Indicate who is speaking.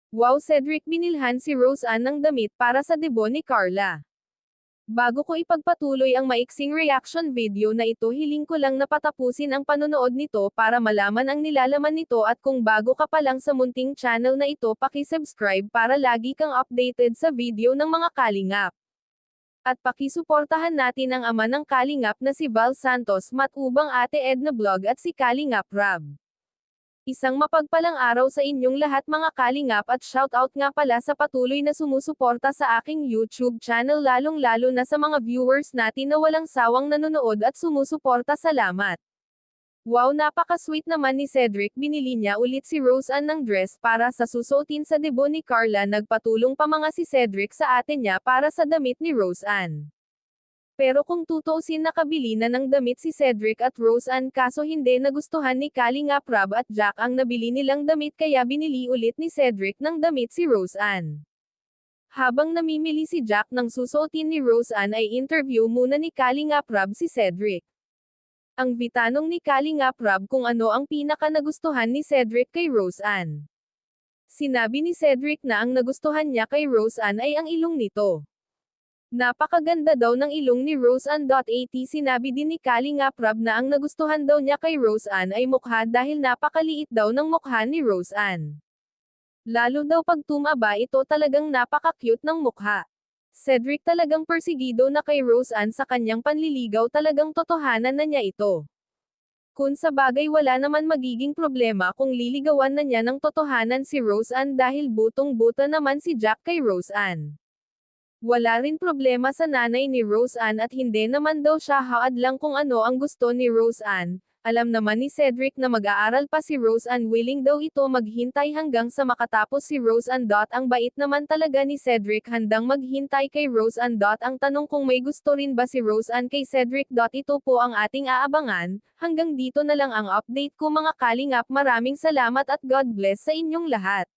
Speaker 1: Wow Cedric, binilhan si Rose Ann ng damit para sa debut ni Carla. Bago ko ipagpatuloy ang maiksing reaction video na ito, hiling ko lang na patapusin ang panonood nito para malaman ang nilalaman nito, at kung bago ka pa lang sa munting channel na ito, paki-subscribe para lagi kang updated sa video ng mga kalingap. At pakisuportahan natin ang ama ng kalingap na si Val Santos, matubang Ate Edna Vlog at si Kalingap Rab. Isang mapagpalang araw sa inyong lahat mga kalingap, at shoutout nga pala sa patuloy na sumusuporta sa aking YouTube channel, lalong-lalo na sa mga viewers natin na walang sawang nanonood at sumusuporta. Salamat! Wow, napaka-sweet naman ni Cedric, binili niya ulit si Rose Ann ng dress para sa susuotin sa debut ni Carla. Nagpatulong pa mga si Cedric sa ate niya para sa damit ni Rose Ann. Pero kung tutuusin, nakabili na ng damit si Cedric at Rose Ann, kaso hindi nagustuhan ni Kalingap Rab at Jack ang nabili nilang damit, kaya binili ulit ni Cedric ng damit si Rose Ann. Habang namimili si Jack ng susuotin ni Rose Ann, ay interview muna ni Kalingap Rab si Cedric. Ang bitanong ni Kalingap Rab kung ano ang pinaka nagustuhan ni Cedric kay Rose Ann. Sinabi ni Cedric na ang nagustuhan niya kay Rose Ann ay ang ilong nito. Napakaganda daw ng ilong ni Rose Ann. At sinabi din ni Kalingap Rab na ang nagustuhan daw niya kay Rose Ann ay mukha, dahil napakaliit daw ng mukha ni Rose Ann. Lalo daw pag tumaba ito, talagang napaka-cute ng mukha. Cedric talagang persigido na kay Rose Ann sa kanyang panliligaw, talagang totohanan na niya ito. Kung sa bagay, wala naman magiging problema kung liligawan na niya ng totohanan si Rose Ann, dahil butong-buta naman si Jack kay Rose Ann. Wala rin problema sa nanay ni Rose Ann, at hindi naman daw siya haadlang kung ano ang gusto ni Rose Ann. Alam naman ni Cedric na mag-aaral pa si Rose Ann, willing daw ito maghintay hanggang sa makatapos si Rose Ann. Ang bait naman talaga ni Cedric, handang maghintay kay Rose Ann. Ang tanong kung may gusto rin ba si Rose Ann kay Cedric. Ito po ang ating aabangan. Hanggang dito na lang ang update ko mga kalingap. Maraming salamat at God bless sa inyong lahat.